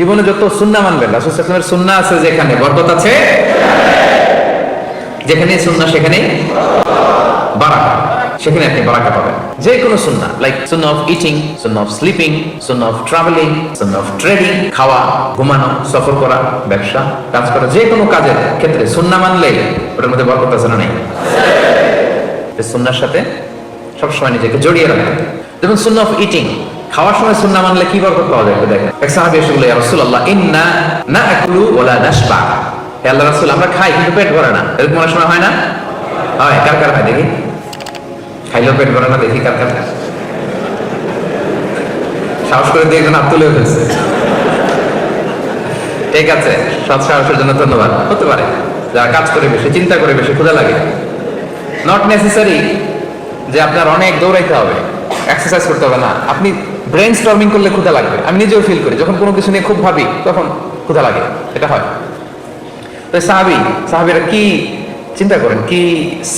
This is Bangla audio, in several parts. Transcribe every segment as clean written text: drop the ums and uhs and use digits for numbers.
জীবনে যত সুন্নাহ মানবেন, রাসূল সাল্লাল্লাহু আলাইহি ওয়াসাল্লামের সুন্নাহ আছে যেখানে বরকত আছে, যেখানে সুন্নাহ সেখানে বারাকা, সেখানে আপনি বারাকা পাবেন। যে কোনো সুন্নাহ, like Sunnah of eating, Sunnah of sleeping, Sunnah of travelling, Sunnah of trading, খাওয়া, ঘুমানো, সফর করা, ব্যবসা, কাজ করা, যে কোনো কাজের ক্ষেত্রে সুন্নাহ মানলে ওটার মধ্যে বরকত আছে না নাই? সুন্নাহর সাথে সবসময় নিজেকে জড়িয়ে রাখবেন। যেমন সুন্নাহ অফ ইটিং, খাওয়ার সময় সুন্নাহ মানলে কি বরকত পাওয়া যায় দেখেন। এক সাহাবী এসে বলে, ইয়া রাসূলুল্লাহ, ইন্না নাআকুলু ওয়া লা নাশবা। হে আল্লাহর রাসূল, আমরা খাই কিন্তু পেট ভরে না। এরকম অনেক সময় হয় না? হয়। কার কার হয় দেখি? খাইলেও পেট ভরে না, দেখি কার কার। সাহস করে দিয়ে একজন হাত তুলে ফেলছে। ঠিক আছে, সৎ সাহসের জন্য ধন্যবাদ। হতে পারে যারা কাজ করে বেশি, চিন্তা করে বেশি, ক্ষুধা লাগে। নট নেসেসারি যে আপনার অনেক দৌড়াইতে হবে, এক্সারসাইজ করতে হবে না। আপনি ব্রেন স্টর্মিং করলে ক্ষুধা লাগবে। আমি নিজেও ফিল করি, যখন কোনো কিছু নিয়ে খুব ভাবি তখন ক্ষুধা লাগে, এটা হয়। তো সাহাবীরা কি চিন্তা করেন, কি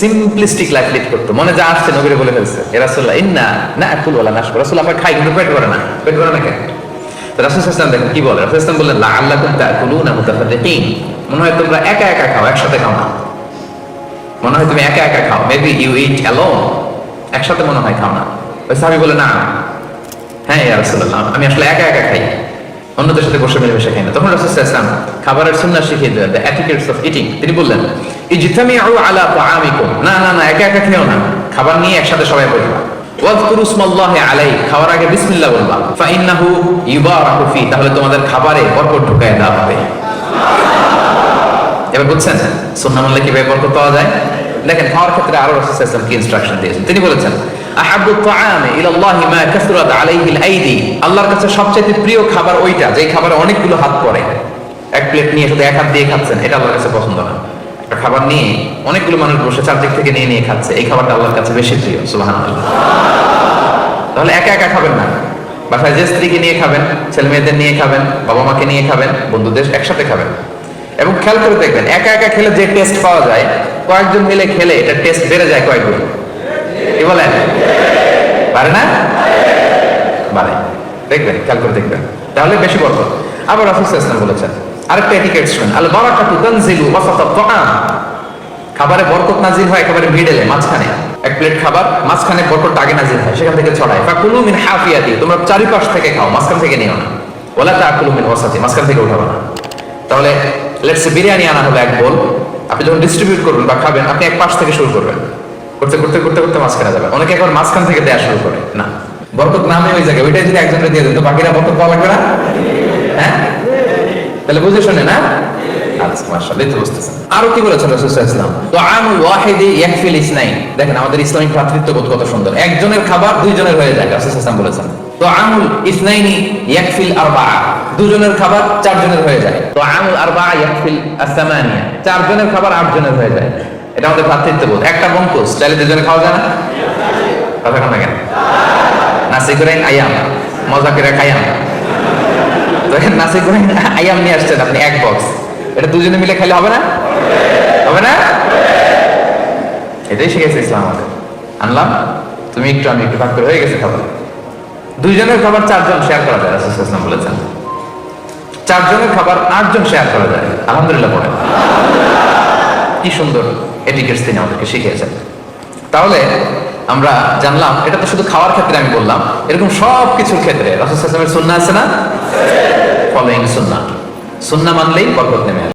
সিম্পলিস্টিক লাইফ লিড করতো। মনে যা আসছে নবীরে বলে ফেলছে, এ রাসূলুল্লাহ, ইন্না নাআকুলু ওয়া লা নাশবা। রাসূল, আমরা খাই কিন্তু পেট ভরে না। পেট ভরে না কেন? তো রাসূল সাল্লাল্লাহু আলাইহি ওয়াসাল্লাম দেখেন কি বলে। রাসূল সাল্লাল্লাহু আলাইহি ওয়াসাল্লাম বললেন, লাআল্লাকুম তাকুলুনা মুতাফাররিকিন। মনে হয় তোমরা একা একা খাও, একসাথে খাও না। মনে হয় তুমি একা একা খাও, মেবি ইউ ইট অ্যালোন। একসাথে মনে হয় খাও না। ওই সাহাবী বলে, না, হ্যাঁ ইয়া রাসূলুল্লাহ, আমি আসলে একা একা খাই, অন্যদের সাথে বসে মিলেমিশে খাই না। তখন রাসূল সাল্লাল্লাহু আলাইহি ওয়াসাল্লাম খাবারের সুন্নাহ শিখিয়ে দিলেন, দ্য এটিকেটস অফ ইটিং। তিনি বললেন, ইজতামিউ আলা তাআমিকুম। না না না, একা একা খেও না, খাবার নিয়ে একসাথে সবাই বসবা। ওয়াযকুরু ইসমাল্লাহি আলাইহি, খাওয়ার আগে বিসমিল্লাহ বলবা। ফাইন্নাহু ইউবারাকু ফি, তাহলে তোমাদের খাবারে বরকত ঢুকায় দেওয়া হবে। এবার বুঝছেন সুন্নাহ মানলে কিভাবে বরকত পাওয়া যায়? দেখেন, খাওয়ার ক্ষেত্রে আরো রাসূল সাল্লাল্লাহু আলাইহি ওয়াসাল্লাম কি ইনস্ট্রাকশন দিয়েছেন। তিনি বলেছেন, আহাব্বু তাআমি ইলাল্লাহি মা কাসরাত আলাইহিল আইদি। আল্লাহর কাছে সবচেয়ে প্রিয় খাবার ওইটা যে খাবারে অনেকগুলো হাত পড়ে। এক প্লেট নিয়ে শুধু এক হাত দিয়ে খাচ্ছেন, এটা আল্লাহর কাছে পছন্দ না। একটা খাবার নিয়ে অনেকগুলো মানুষ বসে চারদিক থেকে নিয়ে নিয়ে খাচ্ছে, এই খাবারটা আল্লাহর কাছে বেশি প্রিয়। সুবহানাল্লাহ। তাহলে একা একা খাবেন না, বাসায় যে স্ত্রীকে নিয়ে খাবেন, ছেলে মেয়েদের নিয়ে খাবেন, বাবা মাকে নিয়ে খাবেন, বন্ধুদের একসাথে খাবেন। এবং খেয়াল করে দেখবেন, একা একা খেলে যে টেস্ট পাওয়া যায়, কয়েকজন মিলে খেলে এটা টেস্ট বেড়ে যায় কয়েক গুণ। কি বলেন? পারে না? বাড়ে। দেখবেন, খেয়াল করে দেখবেন, তাহলে বেশি বরকত। আবার রাসূল সাল্লাল্লাহু আলাইহি ওয়াসাল্লাম বলেছেন আরেকটা এটিকেট শুনেন, আল বারাকাতু তানজিলু ওয়াসাতাত তাআম। খাবারে বরকত নাজিল হয় একেবারে মিডলে, মাঝখানে। এক প্লেট খাবার, মাঝখানে বরকতটা আগে নাজিল হয়, সেখান থেকে ছড়ায়। ফাকুলু মিন হাফিয়াতি, তোমরা চারিপাশ থেকে খাও, মাঝখান থেকে নিও না। ওয়ালা তাকুলু মিন ওয়াসাতি, মাঝখান থেকে উঠাবে না। তাহলে লেটস সে বিরিয়ানি আনা হলো এক বোল, আপনি যখন ডিস্ট্রিবিউট করবেন বা খাবেন, আপনি এক পাশ থেকে শুরু করবেন, করতে করতে করতে করতে মাঝখানে যাবেন। অনেকে একবার মাঝখান থেকে দেয়া শুরু করে, না, বরকত নামে ওই জায়গায়, ওইটাই যদি একজনকে দিয়ে দেন তো বাকিরা বরকত পাওয়া লাগবে না? হ্যাঁ, তাহলে বুঝে শুনে না? আচ্ছা, মাশাআল্লাহ, তো বুঝতেছেন। আরো কি বলেছেন রাসূল সাল্লাল্লাহু আলাইহি ওয়াসাল্লাম, দুআমুল ওয়াহিদি ইয়াকফিল ইসনাইন। দেখেন আমাদের ইসলামিক ভ্রাতৃত্ববোধ কত সুন্দর। একজনের খাবার দুইজনের হয়ে যায়, রাসূল সাল্লাল্লাহু আলাইহি ওয়াসাল্লাম বলেছেন। দুআমুল ইসনাইনি ইয়াকফিল আরবাআ, দুজনের খাবার চারজনের হয়ে যায়। দুআমুল আরবাআ ইয়াকফিল আস-সামানিয়া, চারজনের খাবার আটজনের হয়ে যায়। এটা আমাদের ভ্রাতৃত্ববোধ। একটা বঙ্কুশ চাইলে দুজনে খাওয়া যায় না? কথা কেন কেন? নাসি গোরাইন আয়াম, মজা করে খাইয়াম। দেখেন, নাসি গোরাইন আয়াম নিয়ে আসছেন আপনি এক বক্স, এটা দুজনে মিলে খাইলে হবে না? হবে না? এটাই শিখেছে ইসলাম আমাদের। আনলাম, তুমি একটু আমি একটু, ভাগ করে হয়ে গেছে খাবার। দুইজনের খাবার চারজন শেয়ার করা যায়, রাসূল সাল্লাল্লাহু আলাইহি ওয়াসাল্লাম বলেছেন। চারজনের খাবার আটজন শেয়ার করা যায়। আলহামদুলিল্লাহ পড়েন। কি সুন্দর এটিকেটস তিনি আমাদেরকে শিখিয়েছেন। তাহলে আমরা জানলাম, এটা তো শুধু খাওয়ার ক্ষেত্রে আমি বললাম, এরকম সব কিছুর ক্ষেত্রে রাসূল সাল্লাল্লাহু আলাইহি ওয়াসাল্লামের সুন্নাহ আছে না? ফলোইং সুন্নাহ, সুন্নাহ মানলেই বরকত নেমে আসে।